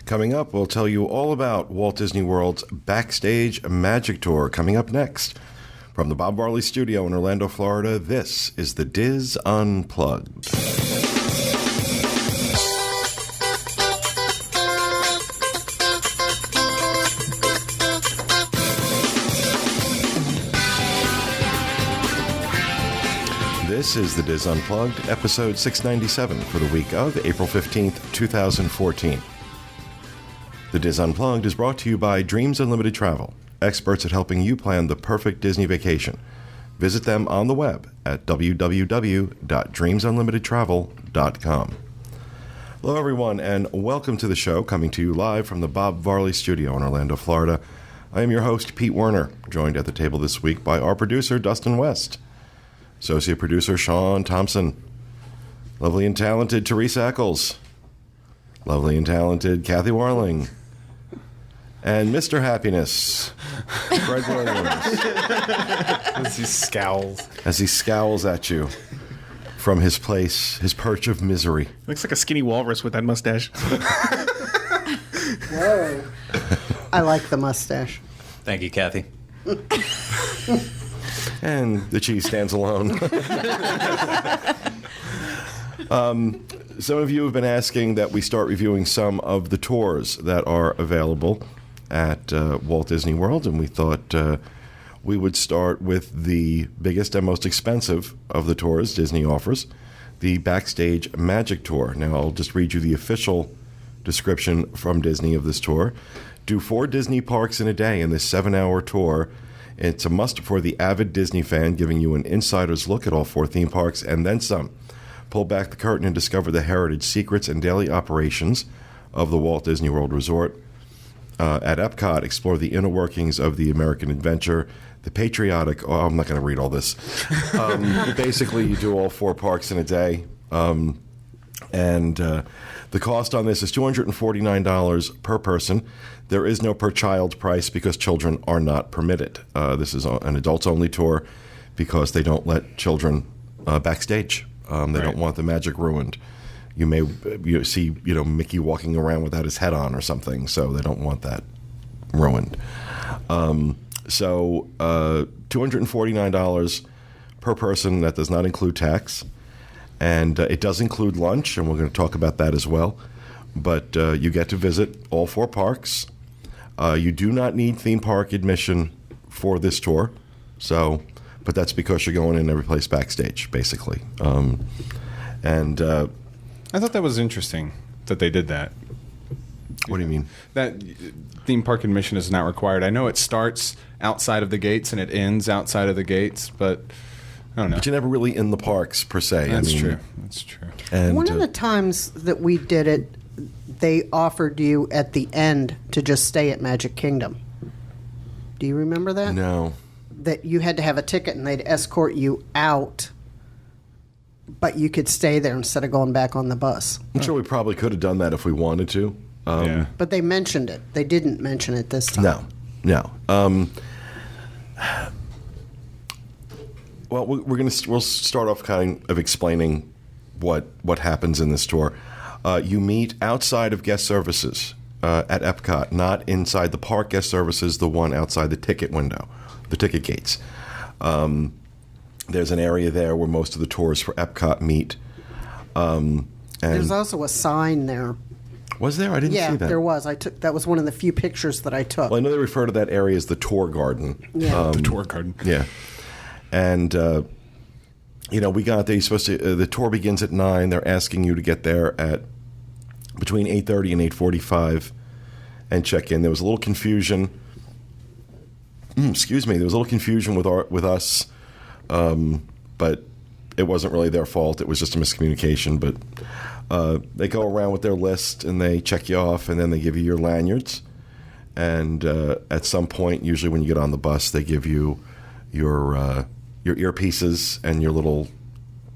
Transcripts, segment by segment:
Coming up, we'll tell you all about Walt Disney World's Backstage Magic Tour. Coming up next, from the Bob Varley Studio in Orlando, Florida, this is the Diz Unplugged. This is the Diz Unplugged, episode 697 for the week of April 15th, 2014. The Diz Unplugged is brought to you by Dreams Unlimited Travel, experts at helping you plan the perfect Disney vacation. Visit them on the web at www.dreamsunlimitedtravel.com. Hello, everyone, and welcome to the show, coming to you live from the Bob Varley Studio in Orlando, Florida. I am your host, Pete Werner, joined at the table this week by our producer, Dustin West. Associate producer Sean Thompson. Lovely and talented Teresa Eccles. Lovely and talented Kathy Warling. And Mr. Happiness, Fred Williams. As he scowls at you from his place, his perch of misery. Looks like a skinny walrus with that mustache. Whoa. I like the mustache. Thank you, Kathy. And the cheese stands alone. Some of you have been asking that we start reviewing some of the tours that are available at Walt Disney World, and we thought we would start with the biggest and most expensive of the tours Disney offers, the Backstage Magic Tour. Now, I'll just read you the official description from Disney of this tour. Do 4 Disney parks in a day in this 7-hour tour. It's a must for the avid Disney fan, giving you an insider's look at all 4 theme parks and then some. Pull back the curtain and discover the heritage, secrets, and daily operations of the Walt Disney World Resort. At Epcot, explore the inner workings of the American adventure, the patriotic... Oh, I'm not going to read all this. Basically, you do all 4 parks in a day. The cost on this is $249 per person. There is no per child price because children are not permitted. This is an adults-only tour because they don't let children backstage. They don't want the magic ruined. You may see Mickey walking around without his head on or something, so they don't want that ruined. $249 per person. That does not include tax. And it does include lunch, and we're going to talk about that as well. But you get to visit all 4 parks. You do not need theme park admission for this tour, but that's because you're going in every place backstage, basically. I thought that was interesting that they did that. What do you mean? That theme park admission is not required. I know it starts outside of the gates and it ends outside of the gates, but I don't know. But you're never really in the parks, per se. That's true. That's true. And one of the times that we did it, they offered you at the end to just stay at Magic Kingdom. Do you remember that? No. That you had to have a ticket and they'd escort you out, but you could stay there instead of going back on the bus. I'm sure we probably could have done that if we wanted to. Yeah. But they mentioned it. They didn't mention it this time. No. Well, we'll start off kind of explaining what happens in this tour. You meet outside of guest services at Epcot, not inside the park guest services, the one outside the ticket window, the ticket gates. There's an area there where most of the tours for Epcot meet. And There's also a sign there. Was there? I didn't see that. Yeah, there was. That was one of the few pictures that I took. Well, I know they refer to that area as the tour garden. Yeah. The tour garden. Yeah. And, we got there. You're supposed to, the tour begins at 9. They're asking you to get there at between 8:30 and 8:45 and check in. There was a little confusion. Excuse me. There was a little confusion with us, but it wasn't really their fault. It was just a miscommunication. But they go around with their list and they check you off, and then they give you your lanyards. And at some point, usually when you get on the bus, they give you your earpieces and your little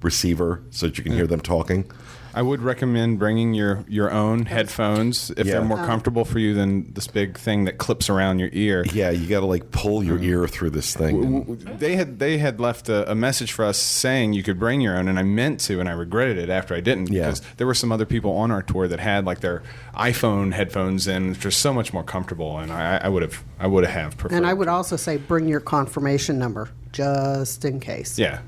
receiver so that you can hear them talking. I would recommend bringing your own headphones if they're more comfortable for you than this big thing that clips around your ear. Yeah, you got to like pull your ear through this thing. They had left a message for us saying you could bring your own, and I meant to, and I regretted it after I didn't, because there were some other people on our tour that had like their iPhone headphones in, which are so much more comfortable, and I would have preferred. And I would also say bring your confirmation number just in case. Yeah.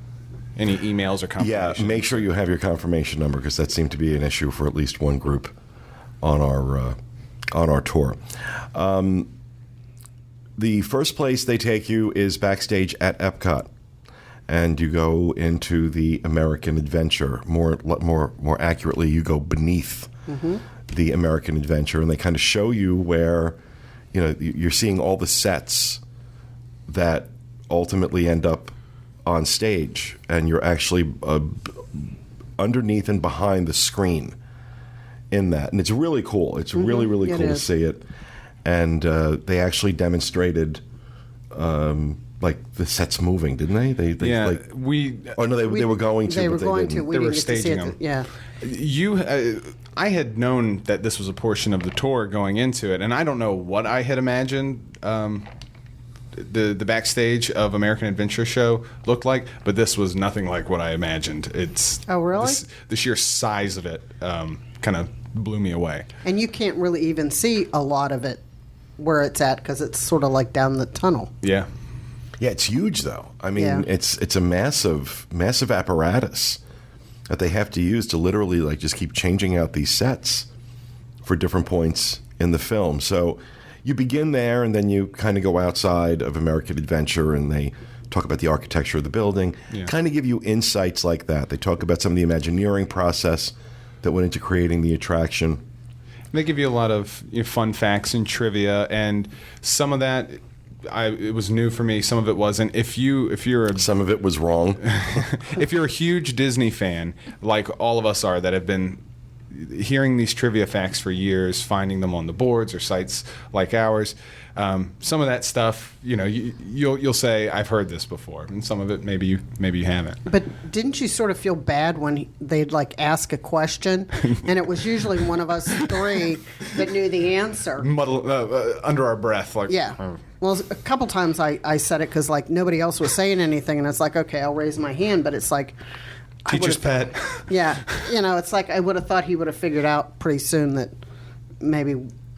Any emails or confirmation? Yeah, make sure you have your confirmation number, because that seemed to be an issue for at least one group on our tour. The first place they take you is backstage at Epcot, and you go into the American Adventure. More accurately, you go beneath the American Adventure, and they kind of show you where, you're seeing all the sets that ultimately end up on stage, and you're actually underneath and behind the screen in that, and it's really cool. It's really cool to see it. And they actually demonstrated like the sets moving, didn't they? They were going to. They were going to. They were staging them. Yeah. I had known that this was a portion of the tour going into it, and I don't know what I had imagined. The backstage of American Adventure show looked like, but this was nothing like what I imagined. Oh, really? The sheer size of it kind of blew me away. And you can't really even see a lot of it where it's at, because it's sort of like down the tunnel. Yeah. Yeah, it's huge though. I mean, it's a massive apparatus that they have to use to literally like just keep changing out these sets for different points in the film. So you begin there, and then you kind of go outside of American Adventure, and they talk about the architecture of the building, kind of give you insights like that. They talk about some of the Imagineering process that went into creating the attraction. They give you a lot of fun facts and trivia, and some of that it was new for me. Some of it wasn't. Some of it was wrong. If you're a huge Disney fan, like all of us are, that have been hearing these trivia facts for years, finding them on the boards or sites like ours, some of that stuff, you'll say, I've heard this before, and some of it maybe you haven't. But didn't you sort of feel bad when they'd like ask a question, and it was usually one of us three that knew the answer? Under our breath, like Well, a couple times I said it because like nobody else was saying anything, and it's like, okay, I'll raise my hand, but it's like. Teacher's pet. Yeah, it's like I would have thought he would have figured out pretty soon that maybe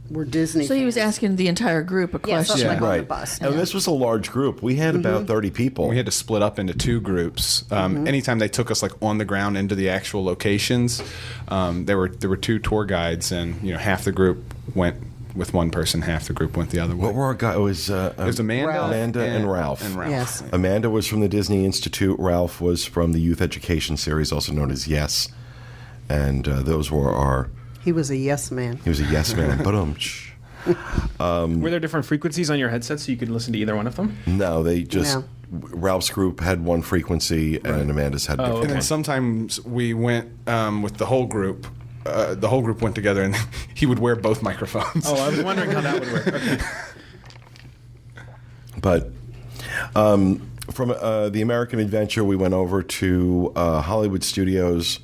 we're Disney. So he was asking the entire group a question. Like right. on the bus. And this was a large group. We had about 30 people. We had to split up into two groups. Anytime they took us like on the ground into the actual locations, there were two tour guides, and half the group went with one person, half the group went the other way. What were our guys? It was Amanda and Ralph. Yes. Amanda was from the Disney Institute. Ralph was from the Youth Education Series, also known as Yes. And those were our... He was a yes man. He was a yes man. Were there different frequencies on your headset so you could listen to either one of them? No, they just... Ralph's group had one frequency, and Amanda's had different. And then sometimes we went with the whole group. The whole group went together, and he would wear both microphones. Oh, I was wondering how that would work. Okay. But from the American Adventure, we went over to Hollywood Studios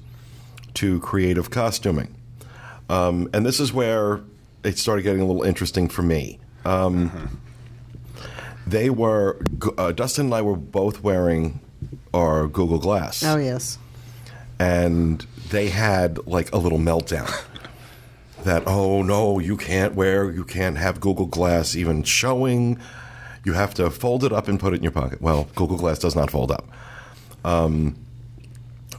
to creative costuming. And this is where it started getting a little interesting for me. They were, Dustin and I were both wearing our Google Glass. Oh, yes. And they had like a little meltdown that, oh no, you can't have Google Glass even showing. You have to fold it up and put it in your pocket. Well, Google Glass does not fold up.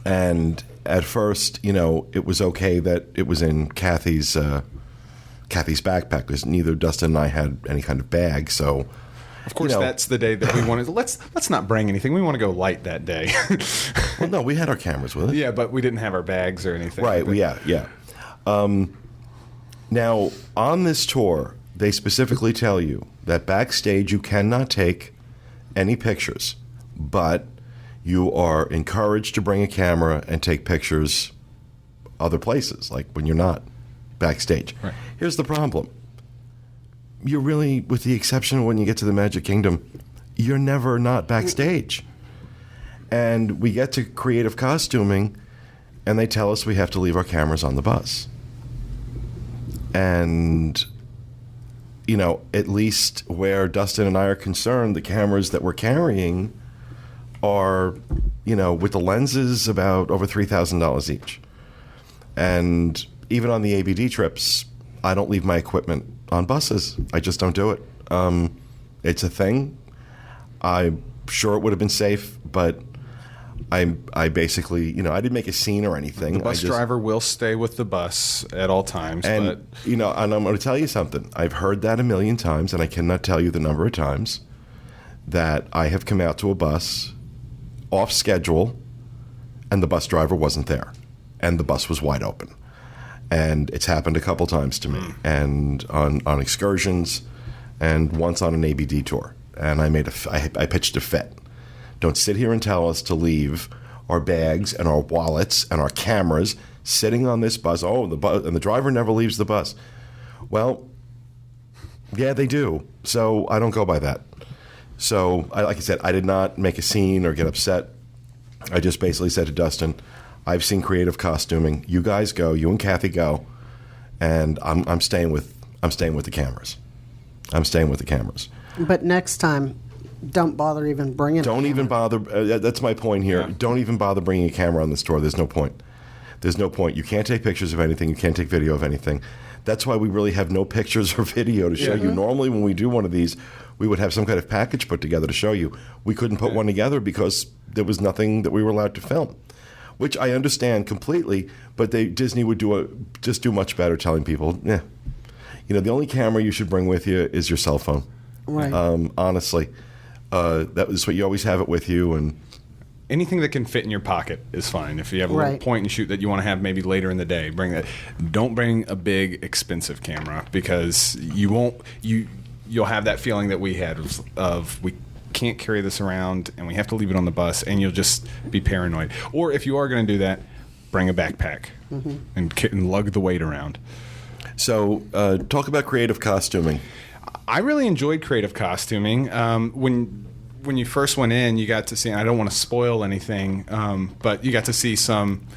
And at first, it was okay that it was in Kathy's backpack, because neither Dustin and I had any kind of bag, so... Of course, that's the day that we wanted. Let's not bring anything. We want to go light that day. Well, no, we had our cameras with us. Yeah, but we didn't have our bags or anything. Right. Yeah. Now, on this tour, they specifically tell you that backstage you cannot take any pictures, but you are encouraged to bring a camera and take pictures other places, like when you're not backstage. Right. Here's the problem. You're really, with the exception of when you get to the Magic Kingdom, you're never not backstage. And we get to creative costuming, and they tell us we have to leave our cameras on the bus. And, at least where Dustin and I are concerned, the cameras that we're carrying are, with the lenses about over $3,000 each. And even on the ABD trips, I don't leave my equipment on buses. I just don't do it. It's a thing. I'm sure it would have been safe, but I basically, I didn't make a scene or anything. The bus driver will stay with the bus at all times. And, and I'm going to tell you something. I've heard that a million times, and I cannot tell you the number of times that I have come out to a bus off schedule, and the bus driver wasn't there, and the bus was wide open. And it's happened a couple times to me, and on excursions, and once on an ABD tour. And I pitched a fit. Don't sit here and tell us to leave our bags and our wallets and our cameras sitting on this bus. Oh, and the driver never leaves the bus. Well, yeah, they do. So I don't go by that. So, like I said, I did not make a scene or get upset. I just basically said to Dustin, I've seen creative costuming. You guys go. You and Kathy go. And I'm staying with the cameras. I'm staying with the cameras. But next time, don't bother even bringing. Don't even bother. That's my point here. Yeah. Don't even bother bringing a camera on this tour. There's no point. There's no point. You can't take pictures of anything. You can't take video of anything. That's why we really have no pictures or video to show you. Normally, when we do one of these, we would have some kind of package put together to show you. We couldn't put one together because there was nothing that we were allowed to film, which I understand completely. But Disney would just do much better telling people, the only camera you should bring with you is your cell phone. Right. Honestly. That was what you always have it with you, and anything that can fit in your pocket is fine. If you have a little point and shoot that you want to have maybe later in the day, bring that. Don't bring a big expensive camera because you'll have that feeling that we had of we can't carry this around and we have to leave it on the bus, and you'll just be paranoid. Or if you are going to do that, bring a backpack and lug the weight around. So talk about creative costuming. I really enjoyed creative costuming. When you first went in, you got to see, and I don't want to spoil anything, but you got to see some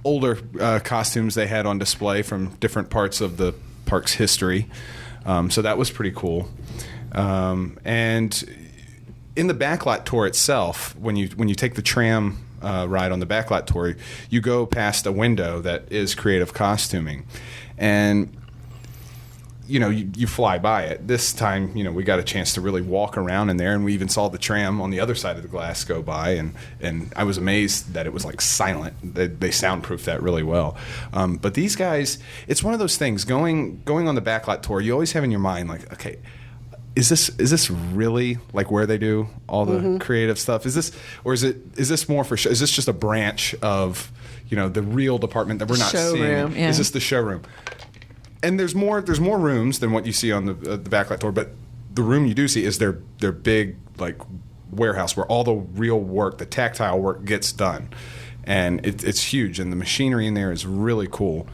older costumes they had on display from different parts of the park's history. So that was pretty cool. And in the backlot tour itself, when you take the tram ride on the backlot tour, you go past a window that is creative costuming. And you fly by it. This time, we got a chance to really walk around in there, and we even saw the tram on the other side of the glass go by, and I was amazed that it was like silent. They soundproofed that really well. But these guys, it's one of those things. Going on the backlot tour, you always have in your mind like, okay, is this really like where they do all the creative stuff? Is this more for show? Is this just a branch of the real department that we're not Showroom, seeing? yeah. Is this the showroom? And there's more rooms than what you see on the backlot tour, but the room you do see is their big like warehouse where all the real work, the tactile work, gets done, and it's huge, and the machinery in there is really cool.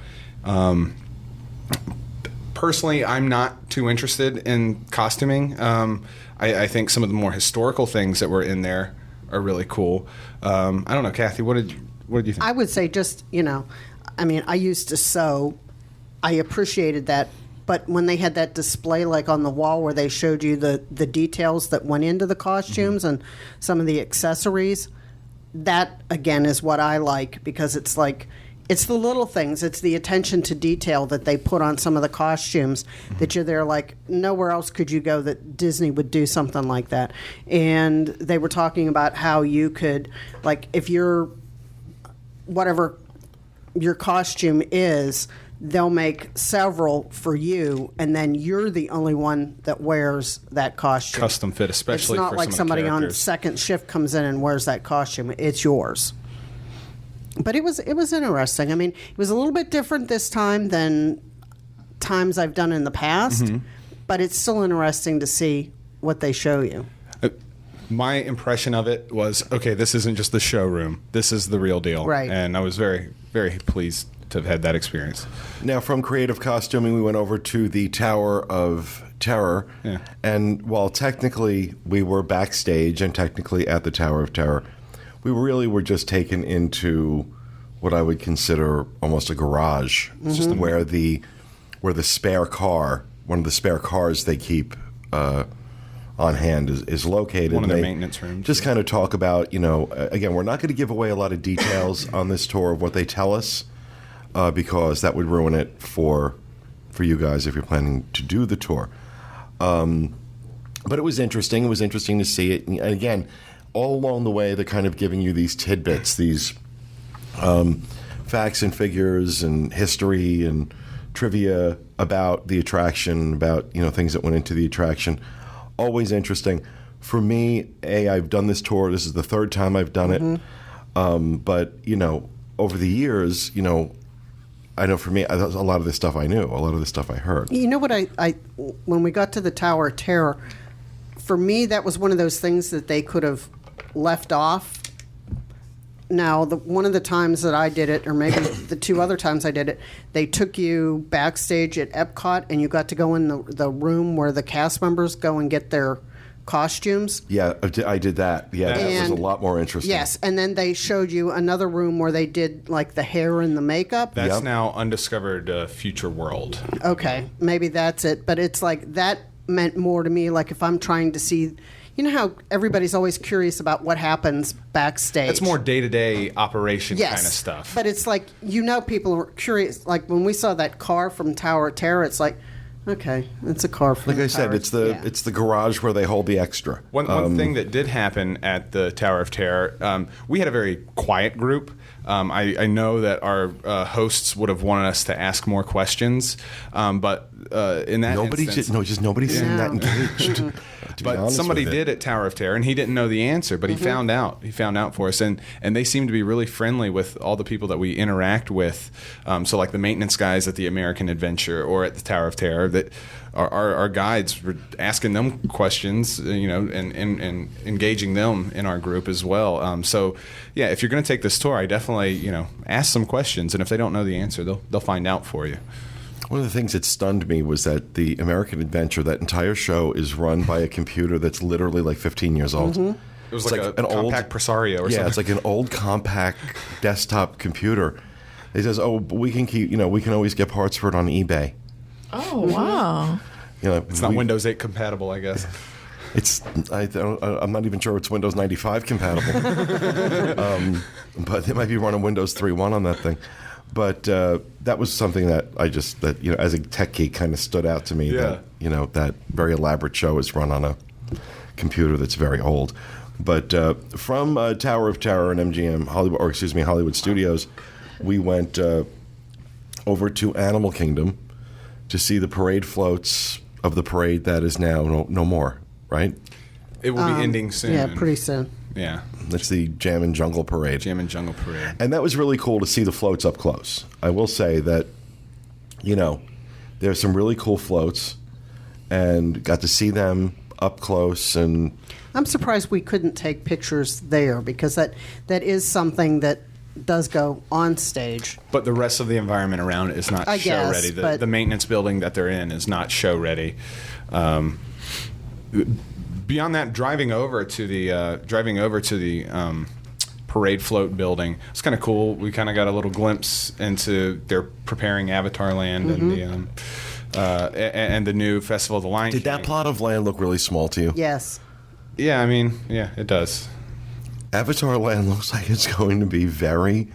Personally, I'm not too interested in costuming. I think some of the more historical things that were in there are really cool. I don't know, Kathy, what did you think? I would say just I used to sew. I appreciated that, but when they had that display like on the wall where they showed you the details that went into the costumes and some of the accessories, that again is what I like, because it's like it's the little things, it's the attention to detail that they put on some of the costumes that you're there like nowhere else could you go that Disney would do something like that. And they were talking about how you could, like, if you're whatever your costume is, they'll make several for you, and then you're the only one that wears that costume. Custom fit, especially it's not for like some of the somebody on characters. second shift comes in and wears that costume. It's yours. But it was interesting. I mean, it was a little bit different this time than times I've done in the past, but it's still interesting to see what they show you. My impression of it was, okay, this isn't just the showroom. This is the real deal. Right. And I was very, very pleased to have had that experience. Now, from creative costuming, we went over to the Tower of Terror. Yeah. And while technically we were backstage and technically at the Tower of Terror, we really were just taken into what I would consider almost a garage, where the spare car, one of the spare cars they keep on hand is located. One of their maintenance rooms. Just kind of talk about, again, we're not going to give away a lot of details on this tour of what they tell us, because that would ruin it for you guys if you're planning to do the tour. But it was interesting. It was interesting to see it. And again, all along the way, they're kind of giving you these tidbits, these facts and figures and history and trivia about the attraction, about things that went into the attraction. Always interesting. For me, I've done this tour. This is the third time I've done it. But over the years, I know for me, a lot of this stuff I knew, a lot of this stuff I heard. You know what I when we got to the Tower of Terror, for me that was one of those things that they could have left off. Now, one of the times that I did it, or maybe the two other times I did it, they took you backstage at Epcot, and you got to go in the room where the cast members go and get their costumes. Yeah, I did that. Yeah, that was a lot more interesting. Yes, and then they showed you another room where they did like the hair and the makeup. That's now Undiscovered Future World. Okay, maybe that's it. But it's like that meant more to me. Like if I'm trying to see, you know how everybody's always curious about what happens backstage. It's more day-to-day operation kind of stuff. But it's like, people are curious. Like when we saw that car from Tower of Terror, it's like, okay, it's a car from Like I said, it's the garage where they hold the extra. One thing that did happen at the Tower of Terror, we had a very quiet group. I know that our hosts would have wanted us to ask more questions, but in that instance, nobody seemed that engaged. But somebody did at Tower of Terror, and he didn't know the answer, but he found out. He found out for us, and they seem to be really friendly with all the people that we interact with. So, like the maintenance guys at the American Adventure or at the Tower of Terror, that our guides were asking them questions, and engaging them in our group as well. So, yeah, if you're going to take this tour, I definitely, ask some questions, and if they don't know the answer, they'll find out for you. One of the things that stunned me was that the American Adventure, that entire show, is run by a computer that's literally like 15 years old. It was like an compact Presario or something. Yeah, it's like an old compact desktop computer. It says, but we can keep, we can always get parts for it on eBay. Oh, wow. It's not Windows 8 compatible, I guess. I'm not even sure it's Windows 95 compatible. But they might be running Windows 3.1 on that thing. But that was something that as a tech geek, kind of stood out to me. Yeah. That that very elaborate show is run on a computer that's very old. But from Tower of Terror and MGM Hollywood Studios, we went over to Animal Kingdom to see the parade floats of the parade that is now no more. Right? It will be ending soon. Yeah, pretty soon. Yeah. That's the Jam and Jungle Parade. Jam and Jungle Parade. And that was really cool to see the floats up close. I will say that, there's some really cool floats, and got to see them up close. And I'm surprised we couldn't take pictures there, because that is something that does go on stage. But the rest of the environment around it is not show ready. The maintenance building that they're in is not show ready. Beyond that, driving over to the parade float building, it's kind of cool. We kind of got a little glimpse into they're preparing Avatar Land and the new Festival of the Lion King. Did that plot of land look really small to you? Yes. Yeah, it does. Avatar Land looks like it's going to be very,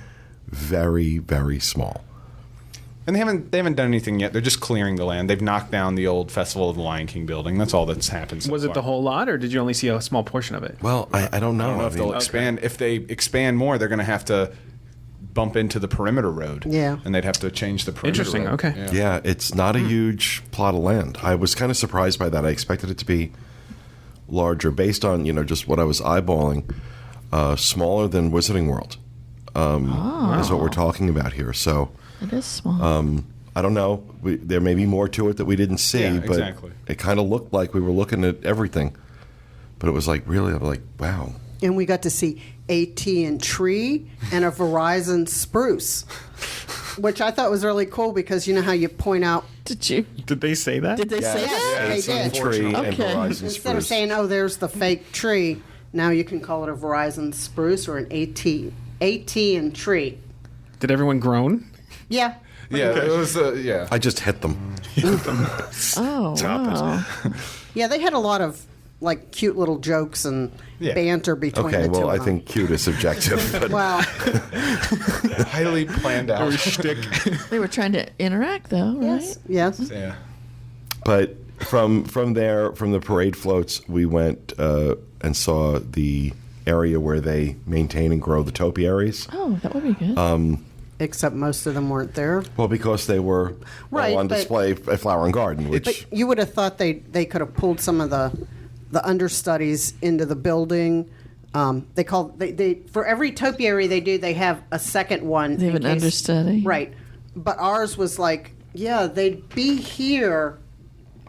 very, very small. And they haven't done anything yet. They're just clearing the land. They've knocked down the old Festival of the Lion King building. That's all that's happened so Was far. it the whole lot, or did you only see a small portion of it? Well, I don't know. I don't know if they'll expand. If they expand more, they're going to have to bump into the perimeter road. Yeah. And they'd have to change the perimeter Interesting, road. okay. Yeah, it's not a huge plot of land. I was kind of surprised by that. I expected it to be larger based on, just what I was eyeballing. Smaller than Wizarding World is what we're talking about here. So It is small. I don't know. There may be more to it that we didn't see, Yeah, but exactly. it kind of looked like we were looking at everything. But it was like, really, I'm like, wow. And we got to see AT&T tree and a Verizon spruce, which I thought was really cool, because you know how you point out. Did they say that? they say that? Yes, they Some did. tree and Okay. Verizon Instead of spruce. saying, there's the fake tree, Now you can call it a Verizon spruce or an AT and tree. Did everyone groan? Yeah. Yeah, it was. Yeah. I just hit them. Oh, wow. Yeah, they had a lot of like cute little jokes and Yeah. banter between Okay, the two well, I of them. think cute is subjective. But Well, Highly planned out. They were trying to interact, though, right? yes. Yeah. But from the parade floats, we went and saw the area where they maintain and grow the topiaries. Oh, that would be good. Except most of them weren't there. Well, because they were Right, all on but- display at Flower and Garden, which But you would have thought they could have pulled some of the understudies into the building. They for every topiary they do, they have a second one. They have in an case- understudy. Right. But ours was like, yeah, they'd be here.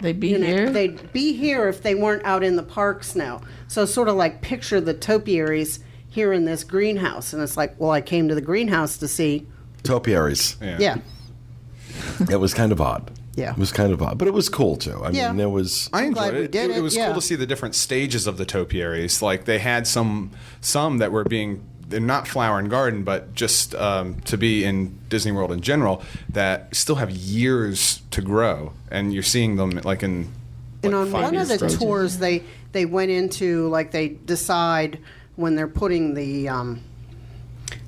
They'd be You know, here. they'd be here if they weren't out in the parks now. So sort of like picture the topiaries here in this greenhouse. And it's like, well, I came to the greenhouse to see. topiaries. Yeah. It was kind of odd. Yeah. It was kind of odd, but it was cool too. I Yeah. mean, there was. I I'm glad enjoyed we it. did It it, was yeah. cool to see the different stages of the topiaries. Like they had some that were being, they're not Flower and Garden, but just to be in Disney World in general, that still have years to grow, and you're seeing them like in. And like on 5 one of years the stages. tours, they went into like they decide when they're putting the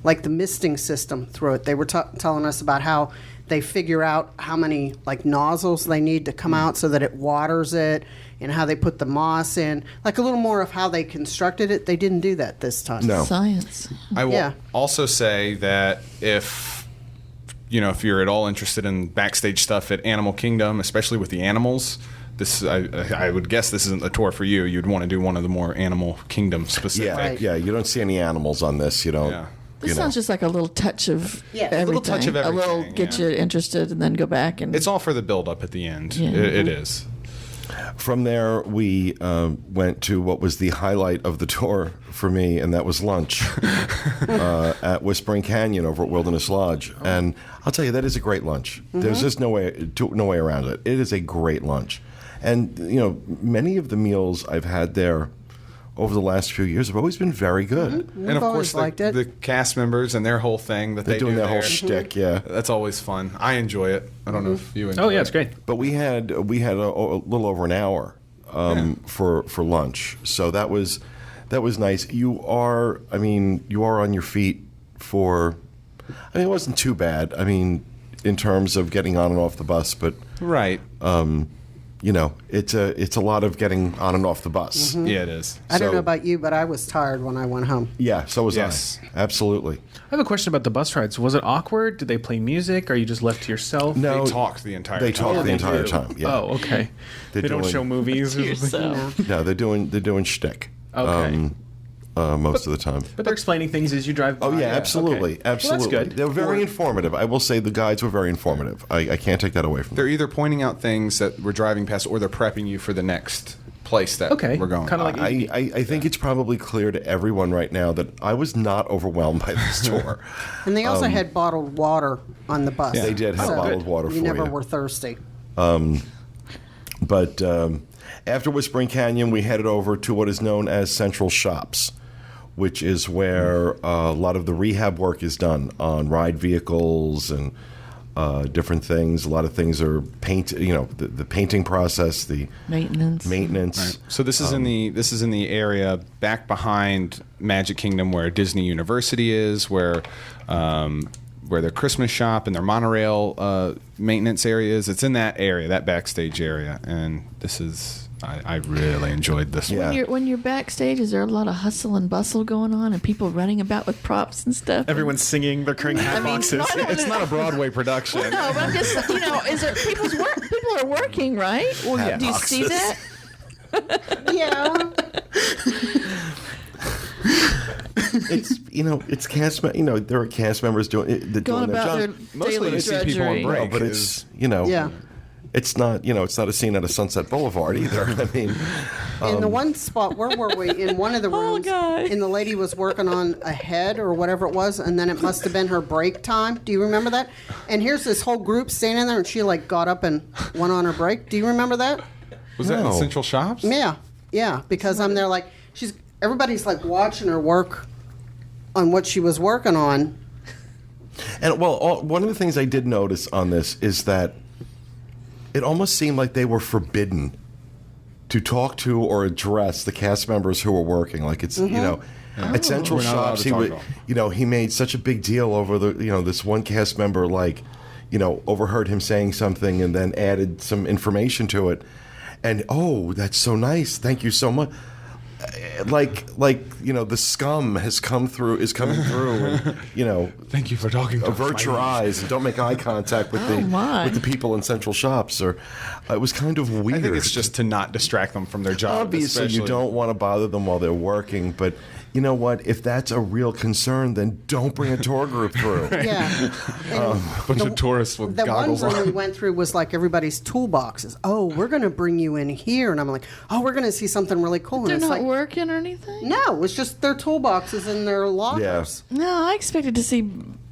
like the misting system through it. They were telling us about how they figure out how many like nozzles they need to come out so that it waters it, and how they put the moss in. Like a little more of how they constructed it. They didn't do that this time. No. Science. I will Yeah. also say that if you're at all interested in backstage stuff at Animal Kingdom, especially with the animals, this I would guess this isn't a tour for you. You'd want to do one of the more Animal Kingdom specific. Yeah, Right. yeah. You don't see any animals on this. You don't. Yeah. This you know. sounds just like a little touch of Yeah. A everything. little touch of A little everything, get yeah. you interested and then go back and. It's all for the build up at the end. Yeah. It is. From there, we went to what was the highlight of the tour for me, and that was lunch at Whispering Canyon over at Wilderness Lodge. And I'll tell you, that is a great lunch. There's just no way around it. It is a great lunch. And, many of the meals I've had there over the last few years have always been very good. And of always course, liked it. the cast members and their whole thing that They're they doing do their whole there. shtick, yeah. That's always fun. I enjoy it. I don't know if you enjoy Oh, yeah, it. it's great. But we had a little over an hour for lunch, so that was nice. You are on your feet for. It wasn't too bad. In terms of getting on and off the bus, but Right. it's a lot of getting on and off the bus. Yeah, it is. I don't So- know about you, but I was tired when I went home. Yeah, so was Yes. I. Absolutely. I have a question about the bus rides. Was it awkward? Did they play music? Or are you just left to yourself? No, They talked the entire They time. talked the They entire do? time. Yeah. Oh, okay. They're They don't doing- show movies. to yourself. No, they're doing shtick. Okay. Most of the time. But they're explaining things as you drive by. Oh yeah, absolutely, Okay. Well, absolutely. that's good. They were very informative. I will say the guides were very informative. I can't take that away from them. They're either pointing out things that we're driving past, or they're prepping you for the next place that Okay. we're going. Kinda like- I think it's probably clear to everyone right now that I was not overwhelmed by this tour. And they also had bottled water on the bus. They did have So bottled water for you. never you. were thirsty. But after Whispering Canyon, we headed over to what is known as Central Shops, which is where a lot of the rehab work is done on ride vehicles and different things. A lot of things are the painting process, the Maintenance. So this is in the area back behind Magic Kingdom, where Disney University is, where their Christmas shop and their monorail maintenance area is. It's in that area, that backstage area, and this is. I really enjoyed this Yeah. one. When you're backstage, is there a lot of hustle and bustle going on and people running about with props and stuff? Everyone's singing. They're carrying hat boxes. It's not a Broadway production. No, but I'm just, is there people are working, right? Well, Hat do you see boxes. that? Yeah. it's cast. There are cast members doing Going doing their about their jobs. Mostly daily you see people on drudgery. break. But is- Yeah. It's not it's not a scene at a Sunset Boulevard either. In the one spot, where were we? In one of the Oh, rooms, God. and the lady was working on a head or whatever it was, and then it must have been her break time. Do you remember that? And here's this whole group standing there, and she like got up and went on her break. Do you remember that? Was that in No. Central Shops? Yeah, yeah. Because I'm there like everybody's like watching her work on what she was working on. And one of the things I did notice on this is that it almost seemed like they were forbidden to talk to or address the cast members who were working. Like it's at Central We're not allowed Shops, to he talk would to them. he made such a big deal over this one cast member overheard him saying something and then added some information to it, and that's so nice, thank you so much. The scum is coming through, and Thank you for talking to avert your eyes and don't make eye contact with the people in Central Shops. Or it was kind of weird. I think it's just to not distract them from their job. Obviously, you especially. don't want to bother them while they're working, but you know what? If that's a real concern, then don't bring a tour group through. Yeah. A bunch of tourists with The one goggles room on. we went through was like everybody's toolboxes. Oh, we're going to bring you in here. And I'm like, oh, we're going to see something really cool. They're and it's not like, working or anything? no, it's just their toolboxes in their lockers. No, I expected to see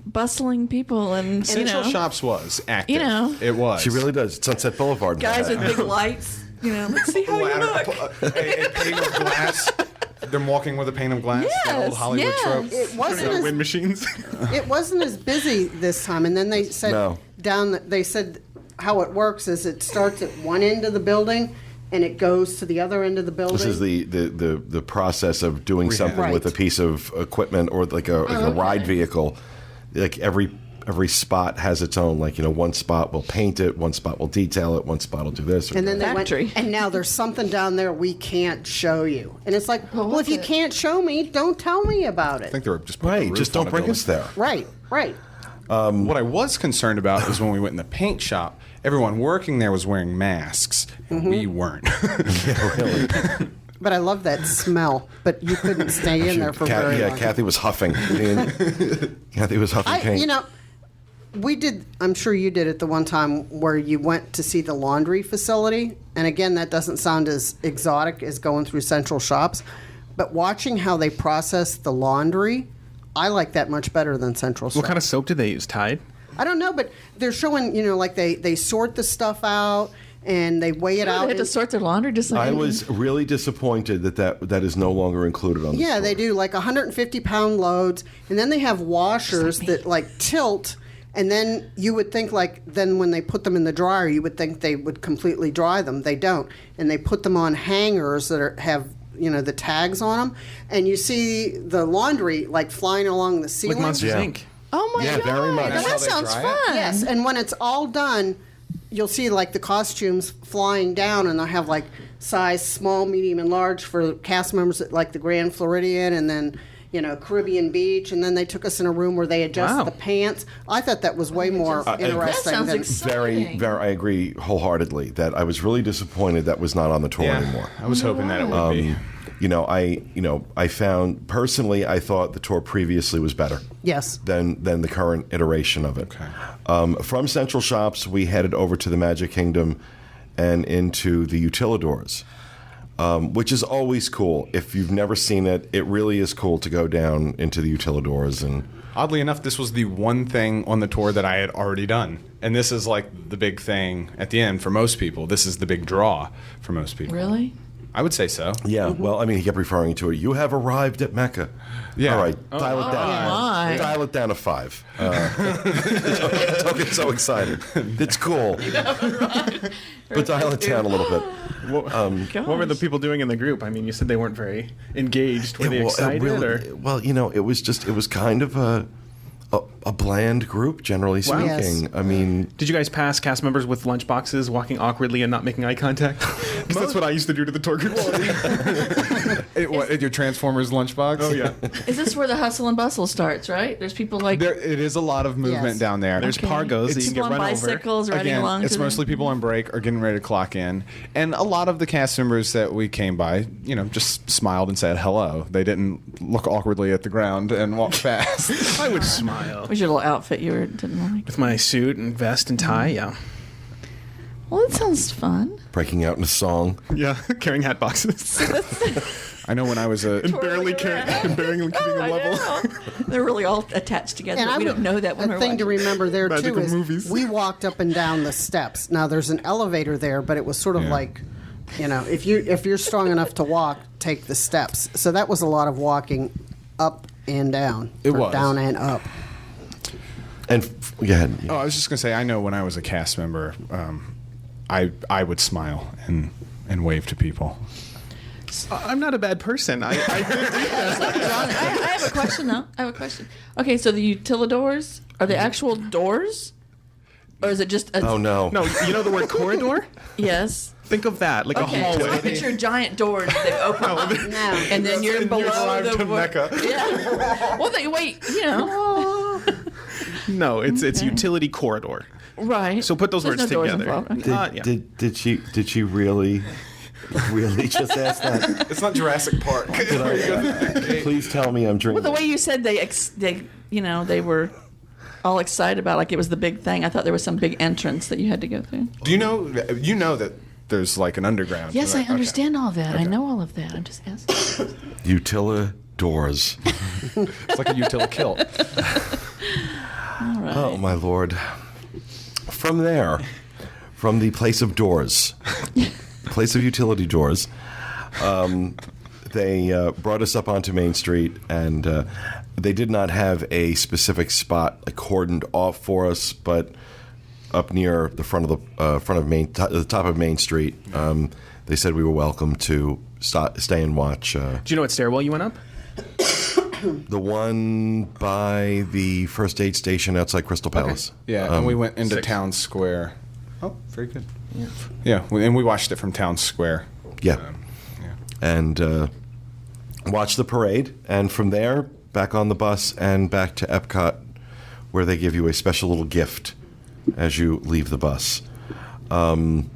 bustling people and, Central Shops was active. You know. It was. She really does. Sunset Boulevard. guys with big lights. Let's see how you look. a pane of glass. They're walking with a pane of glass. That old Yes, Hollywood yes. trope. It wasn't Wind as, machines. it wasn't as busy this time. And then they said they said how it works is it starts at one end of the building and it goes to the other end of the building. This is the process of doing something Right. with a piece of equipment or like a ride vehicle. Like every spot has its own. One spot will paint it, one spot will detail it, one spot will do this. Or And then that. they Factory. went, and now there's something down there we can't show you. And it's like, well, if what's you it? can't show me, don't tell me about I it. think they were just putting a Right, roof just on don't a bring building. us there. Right, right. What I was concerned about is when we went in the paint shop, everyone working there was wearing masks, and we weren't. But I love that smell. But you couldn't stay in there for very long. Kathy was huffing. Kathy was huffing paint. We did, I'm sure you did it the one time where you went to see the laundry facility. And again, that doesn't sound as exotic as going through Central Shops. But watching how they process the laundry, I like that much better than Central Shops. What kind of soap did they use? Tide? I don't know, but they're showing, like they sort the stuff out and they weigh it They out. had to sort their laundry just like I anything. was really disappointed that is no longer included on the Yeah, store. they do like 150-pound loads, and then they have washers that like tilt, and then you would think then when they put them in the dryer, you would think they would completely dry them. They don't, and they put them on hangers that have the tags on them, and you see the laundry like flying along the Like ceiling. Monsters Yeah. Inc. Oh my Yeah, god, very much. That's how that they sounds dry it? fun. Yes, and when it's all done, you'll see like the costumes flying down, and they'll have like size small, medium, and large for cast members at like the Grand Floridian, and then Caribbean Beach, and then they took us in a room where they adjust Wow. the pants. I thought that was way more interesting. That sounds than, exciting. Very, I agree wholeheartedly that I was really disappointed that was not on the tour anymore. I was hoping that it would be. I found personally, I thought the tour previously was better Yes. than the current iteration of it. Okay. From Central Shops, we headed over to the Magic Kingdom and into the Utilidors, which is always cool. If you've never seen it, it really is cool to go down into the Utilidors. And Oddly enough, this was the one thing on the tour that I had already done. And this is like the big thing at the end for most people. This is the big draw for most people. Really? I would say so. yeah, well, I mean, he kept referring to it. You have arrived at Mecca. Yeah. All right, dial it down. my. Dial it down to 5. Don't get so excited. It's cool. But dial it down a little bit. What were the people doing in the group? I mean, you said they weren't very engaged. Were they Well, excited? really- or? well, it was kind of a bland group, generally Wow. speaking. Yes. I mean, Did you guys pass cast members with lunch boxes walking awkwardly and not making eye contact? Because that's what I used to do to the tour groups. Your Transformers lunchbox? Oh, yeah. Is this where the hustle and bustle starts, right? There's people like It is a lot of movement Yes. down there. There's pargos that you can people get on run over. bicycles riding Again, along. it's to mostly people on break or getting ready to clock in. And a lot of the cast members that we came by, just smiled and said hello. They didn't look awkwardly at the ground and walk past. I would smile. What was your little outfit you didn't like? With my suit and vest and tie, yeah. Well, that sounds fun. breaking out in a song. Yeah, carrying hat boxes. I know when I was a... and barely keeping them level. They're really all attached together. And But we don't know that when the we're thing to watching. remember there Magic too of is movies. we walked up and down the steps. Now there's an elevator there, but it was sort of Yeah. like If you're strong enough to walk, take the steps. So that was a lot of walking up and down. It or was. down and up. And go ahead. Oh, I was just gonna say, I know when I was a cast member, I would smile and wave to people. I'm not a bad person. I did do that. John, I have a question now. I have a question. Okay, so the utilidors are the actual doors, or is it just a? Oh no. No, you know the word corridor? Yes. Think of that, like Okay, a so I hallway. picture giant doors that they open up, No. and then you're below arrived the to Mecca. Yeah. Well, wait. No, it's utility corridor. Right. So put those There's words no doors together. involved. Okay. Yeah. Did she really just ask that? It's not Jurassic Park. Please tell me I'm dreaming. Well, the way you said they were all excited about, like it was the big thing. I thought there was some big entrance that you had to go through. Do you know that there's like an underground? Yes, I Okay. understand all that. I know all of that. I'm just asking. Utilidors. It's like a utility kilt. All right. Oh my lord. From the place of doors, place of utility doors, they brought us up onto Main Street, and they did not have a specific spot cordoned off for us, but up near the front of the top of Main Street, they said we were welcome to stay and watch. Do you know what stairwell you went up? The one by the first aid station outside Crystal Palace. Yeah, and we went into 6. Town Square. Oh, very good. Yeah, and we watched it from Town Square. Yeah. Yeah. And watch the parade, and from there back on the bus and back to Epcot, where they give you a special little gift as you leave the bus. And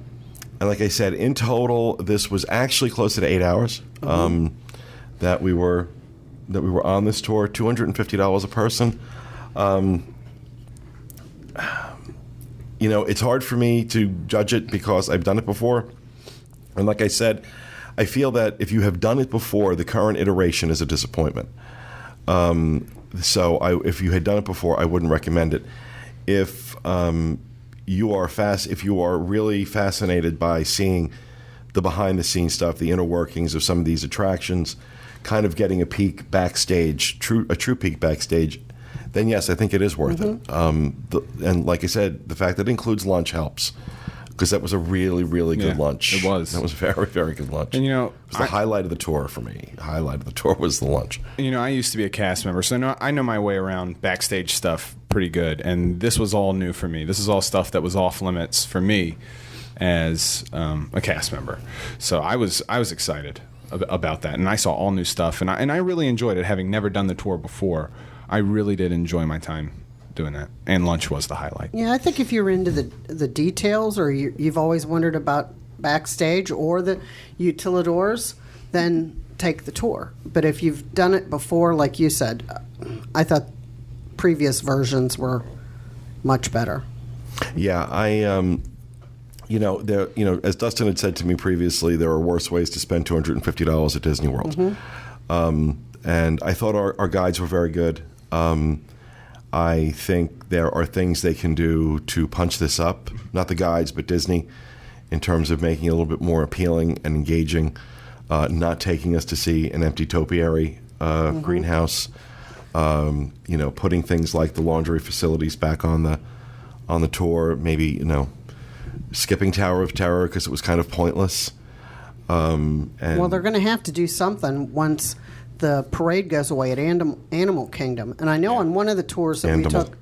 like I said, in total, this was actually closer to 8 hours that we were on this tour. $250 a person. It's hard for me to judge it because I've done it before, and like I said, I feel that if you have done it before, the current iteration is a disappointment. If you had done it before, I wouldn't recommend it. If you are really fascinated by seeing the behind-the-scenes stuff, the inner workings of some of these attractions, kind of getting a peek backstage, a true peek backstage, then yes, I think it is worth it. And like I said, the fact that it includes lunch helps, because that was a really, really good Yeah, lunch. it was. That was a very, very good lunch. And it was the highlight of the tour for me. The highlight of the tour was the lunch. I used to be a cast member, so I know my way around backstage stuff pretty good. And this was all new for me. This is all stuff that was off limits for me as a cast member. So I was excited about that, and I saw all new stuff, and I really enjoyed it. Having never done the tour before, I really did enjoy my time doing that. And lunch was the highlight. Yeah, I think if you're into the details, or you've always wondered about backstage or the utilidors, then take the tour. But if you've done it before, like you said, I thought previous versions were much better. Yeah, as Dustin had said to me previously, there are worse ways to spend $250 at Disney World. And I thought our guides were very good. I think there are things they can do to punch this up, not the guides, but Disney, in terms of making it a little bit more appealing and engaging, not taking us to see an empty topiary greenhouse, putting things like the laundry facilities back on the tour, maybe, skipping Tower of Terror because it was kind of pointless. Well, they're going to have to do something once the parade goes away at Animal Kingdom. And I know on one of the tours that we took,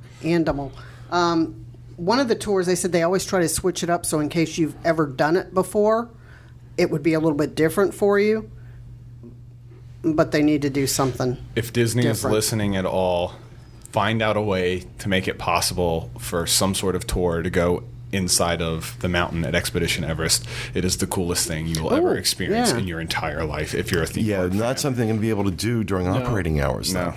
one of the tours, they said they always try to switch it up so in case you've ever done it before, it would be a little bit different for you. But they need to do something. If Disney different. is listening at all, find out a way to make it possible for some sort of tour to go inside of the mountain at Expedition Everest. It is the coolest thing you will ever experience in your entire life if you're a theme park not fan. something you're going to be able to do during operating hours. No,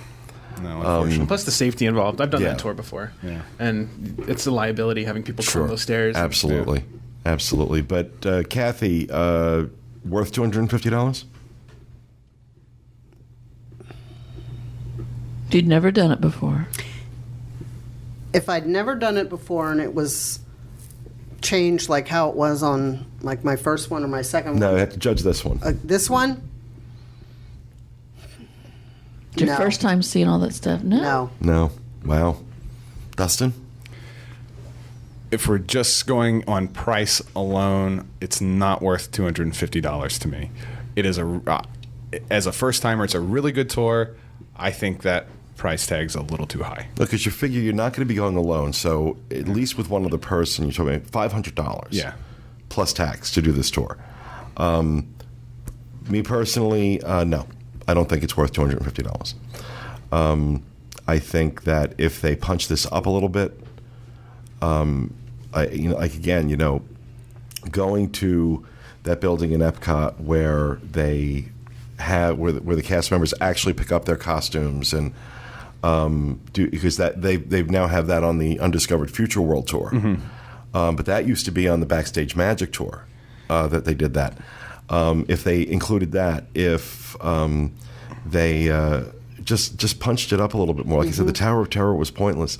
unfortunately. Plus the safety involved. I've done Yeah. that tour before. Yeah. And it's a liability having people climb those stairs. Absolutely. Absolutely. But Kathy, worth $250? You'd never done it before. If I'd never done it before and it was change like how it was on like my first one or my second No, you one? have to judge this one. This one? Your No. first time seeing all that stuff? No. No. No. Wow. Dustin? If we're just going on price alone, it's not worth $250 to me. It is as a first timer, it's a really good tour. I think that price tag's a little too high. Look, because you figure you're not going to be going alone, so at least with one other person, you're talking $500. Yeah. Plus tax to do this tour. Me personally, no. I don't think it's worth $250. I think that if they punch this up a little bit, going to that building in Epcot where they have where the cast members actually pick up their costumes and because that they now have that on the Undiscovered Future World Tour, but that used to be on the Backstage Magic Tour that they did that. If they included that, if they just punched it up a little bit more, like I said, the Tower of Terror was pointless.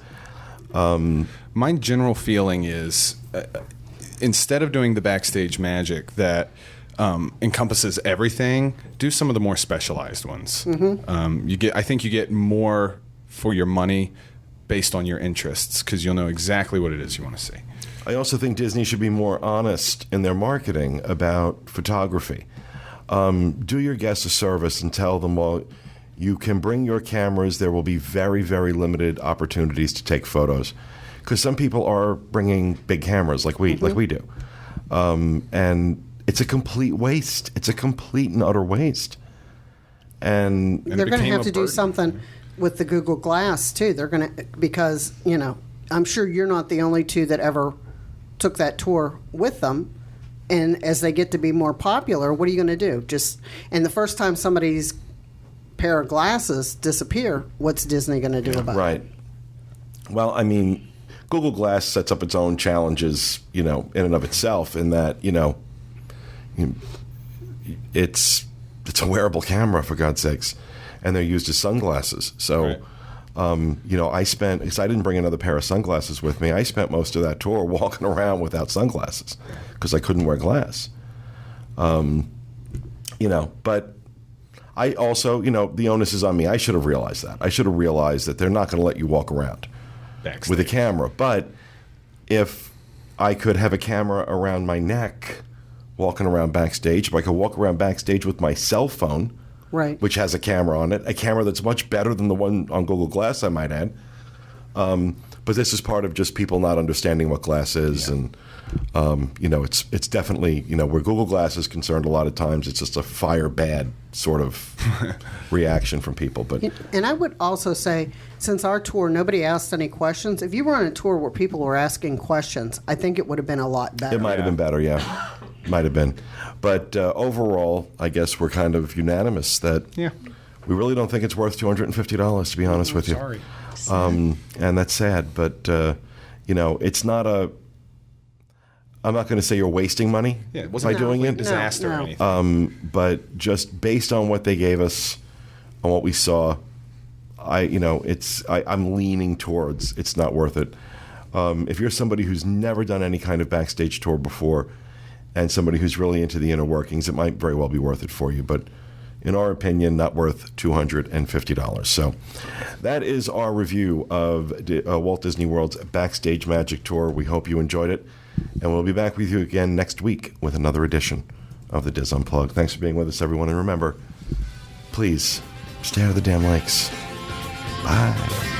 My general feeling is instead of doing the Backstage Magic that encompasses everything, do some of the more specialized ones. I think you get more for your money based on your interests because you'll know exactly what it is you want to see. I also think Disney should be more honest in their marketing about photography. Do your guests a service and tell them, well, you can bring your cameras. There will be very, very limited opportunities to take photos because some people are bringing big cameras like we do. And it's a complete waste. It's a complete and utter waste. And They're going to have to do something with the Google Glass too. They're going to, because I'm sure you're not the only two that ever took that tour with them. And as they get to be more popular, what are you going to do? And the first time somebody's pair of glasses disappear, what's Disney going to do about it? Right. Well, I mean, Google Glass sets up its own challenges, in and of itself. In that, it's a wearable camera for God's sakes, and they're used as sunglasses. So, Right. because I didn't bring another pair of sunglasses with me, I spent most of that tour walking around without sunglasses because I couldn't wear glass. But I also, the onus is on me. I should have realized that. I should have realized that they're not going to let you walk around Backstage. with a camera. But if I could have a camera around my neck walking around backstage, if I could walk around backstage with my cell phone, Right. which has a camera on it, a camera that's much better than the one on Google Glass, I might add. But this is part of just people not understanding what glass is. Yeah. And, it's definitely, where Google Glass is concerned, a lot of times it's just a fire bad sort of reaction from people. But And I would also say, since our tour, nobody asked any questions. If you were on a tour where people were asking questions, I think it would have been a lot better. it might have been better, yeah. Might have been. But overall, I guess we're kind of unanimous that we really don't think it's worth $250, to be honest with you. Sorry. And that's sad. But, it's not I'm not going to say you're wasting money Yeah, it by wasn't doing a it. disaster No. or anything. But just based on what they gave us, on what we saw, I'm leaning towards it's not worth it. If you're somebody who's never done any kind of backstage tour before, and somebody who's really into the inner workings, it might very well be worth it for you. But in our opinion, not worth $250. So that is our review of Walt Disney World's Backstage Magic Tour. We hope you enjoyed it. And we'll be back with you again next week with another edition of the Diz Unplugged. Thanks for being with us, everyone. And remember, please stay out of the damn lakes. Bye.